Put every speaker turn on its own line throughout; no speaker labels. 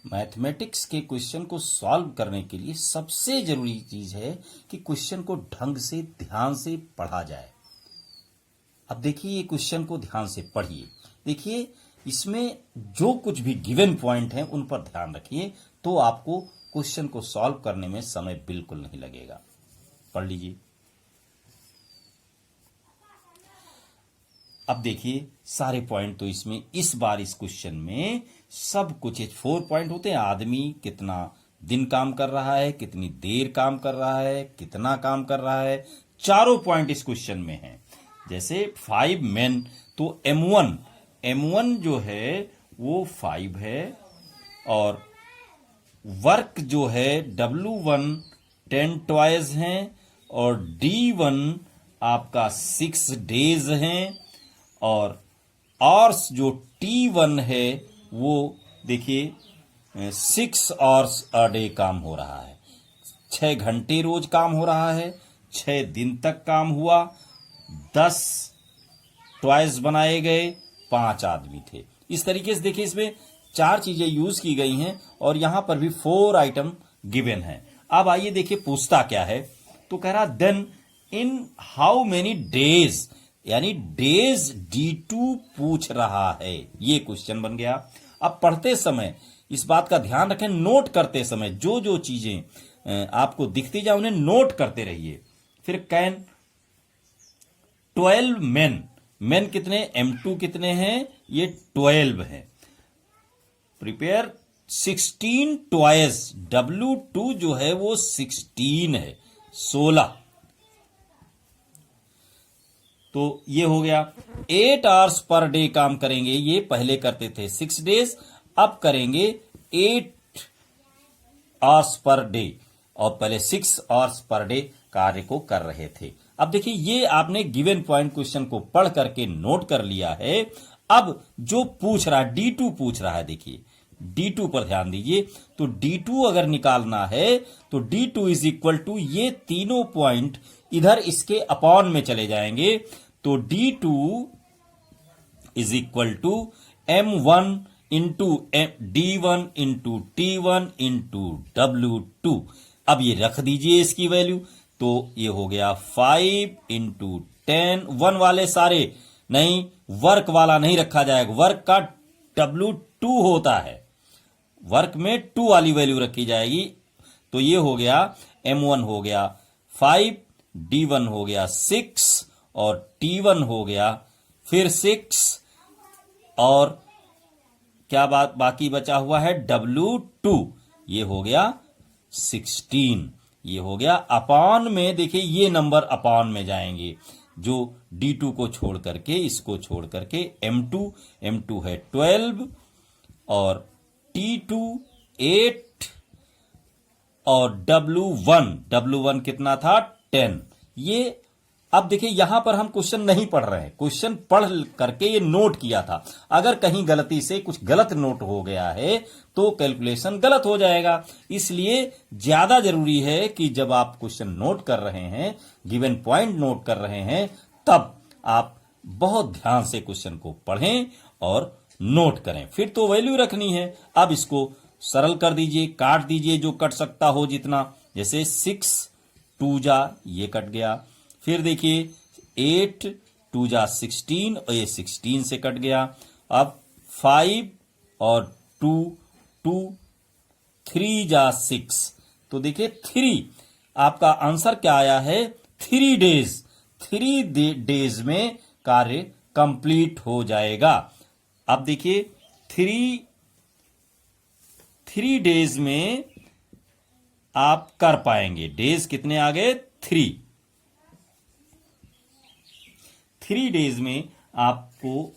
Mathematics के question को solve करने के लिए सबसे जरूरी चीज है कि क्वेश्चन को ढंग से ध्यान से पढ़ा जाए। अब देखिए ये क्वेश्चन को ध्यान से पढ़िए। देखिए इसमें जो कुछ भी गिवन पॉइंट हैं उन पर ध्यान रखिए, तो आपको क्वेश्चन को सॉल्व करने में समय बिल्कुल नहीं लगेगा। पढ़ लीजिए। अब देखिए सारे पॉइंट तो इसमें इस बार इस क्वेश्चन में सब कुछ 4 पॉइंट होते हैं। आदमी कितना दिन काम कर रहा है, कितनी देर काम कर रहा है, कितना काम कर रहा है, चारों पॉइंट इस क्वेश्चन में हैं। जैसे 5 मेन, तो M1 जो है वो 5 है, और वर्क जो है W1 10 टॉयज हैं, और D1 आपका 6 डेज हैं, और आवर्स जो T1 है वो देखिए 6 आवर्स अ डे काम हो रहा है। 6 घंटे रोज काम हो रहा है, 6 दिन तक काम हुआ, 10 टॉयज बनाए गए, 5 आदमी थे। इस तरीके से देखिए इसमें 4 चीजें यूज की गई हैं, और यहां पर भी 4 आइटम गिवन है। अब आइए देखिए पूछता क्या है। तो कह रहा then in how many days, यानी डेज D2 पूछ रहा है। ये क्वेश्चन बन गया। अब पढ़ते समय इस बात का ध्यान रखें, नोट करते समय जो जो चीजें आपको दिखती जाए उन्हें नोट करते रहिए। फिर कैन 12 मेन कितने, M2 कितने हैं, ये 12 हैं। प्रिपेयर 16 टॉयज, W2 जो है वो 16 है, 16। तो ये हो गया। 8 आवर्स पर डे काम करेंगे, ये पहले करते थे 6 डेज, अब करेंगे 8 आवर्स पर डे, और पहले 6 आवर्स पर डे कार्य को कर रहे थे। अब देखिए ये आपने गिवन पॉइंट क्वेश्चन को पढ़ करके नोट कर लिया है। अब जो पूछ रहा है D2 पूछ रहा है, देखिए D2 पर ध्यान दीजिए। तो D2 अगर निकालना है तो D2 इज इक्वल टू, ये तीनों पॉइंट इधर इसके अपॉन में चले जाएंगे। तो D2 is equal to M1 into D1 into T1 into W2। अब ये रख दीजिए इसकी वैल्यू, तो ये हो गया 5 इंटू 10। 1 वाले सारे नहीं, वर्क वाला नहीं रखा जाएगा, वर्क का W2 होता है, वर्क में 2 वाली वैल्यू रखी जाएगी। तो ये हो गया M1 हो गया 5, D1 हो गया 6, और T1 हो गया फिर 6, और क्या बात बाकी बचा हुआ है, W2, ये हो गया 16। ये हो गया अपॉन में, देखिए ये नंबर अपॉन में जाएंगे, जो D2 को छोड़ करके, इसको छोड़ करके M2 है 12, और T2 8, और W1 कितना था 10। ये अब देखिए यहां पर हम क्वेश्चन नहीं पढ़ रहे हैं, क्वेश्चन पढ़ करके ये नोट किया था। अगर कहीं गलती से कुछ गलत नोट हो गया है तो कैलकुलेशन गलत हो जाएगा। इसलिए ज्यादा जरूरी है कि जब आप क्वेश्चन नोट कर रहे हैं, गिवन पॉइंट नोट कर रहे हैं, तब आप बहुत ध्यान से क्वेश्चन को पढ़ें और नोट करें। फिर तो वैल्यू रखनी है। अब इसको सरल कर दीजिए, काट दीजिए जो कट सकता हो जितना। जैसे 6 2 जा, ये कट गया। फिर देखिए 8 2 जा 16, और ये 16 से कट गया। अब 5 और 2 2, 3 जा 6, तो देखिए 3, आपका आंसर क्या आया है, 3 डेज। 3 डेज में कार्य कंप्लीट हो जाएगा। अब देखिए 3 डेज में आप कर पाएंगे। डेज कितने आ गए, 3 डेज में आपको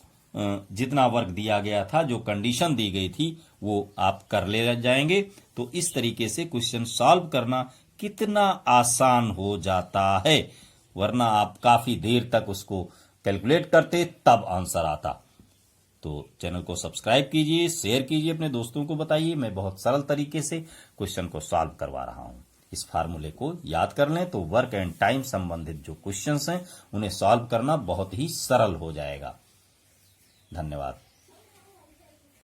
जितना वर्क दिया गया था, जो कंडीशन दी गई थी, वो आप कर ले जाएंगे। तो इस तरीके से क्वेश्चन सॉल्व करना कितना आसान हो जाता है, वरना आप काफी देर तक उसको कैलकुलेट करते तब आंसर आता। तो चैनल को सब्सक्राइब कीजिए, शेयर कीजिए, अपने दोस्तों को बताइए। मैं बहुत सरल तरीके से क्वेश्चन को सॉल्व करवा रहा हूं। इस फार्मूले को याद कर लें तो वर्क एंड टाइम संबंधित जो क्वेश्चंस हैं उन्हें सॉल्व करना बहुत ही सरल हो जाएगा। धन्यवाद।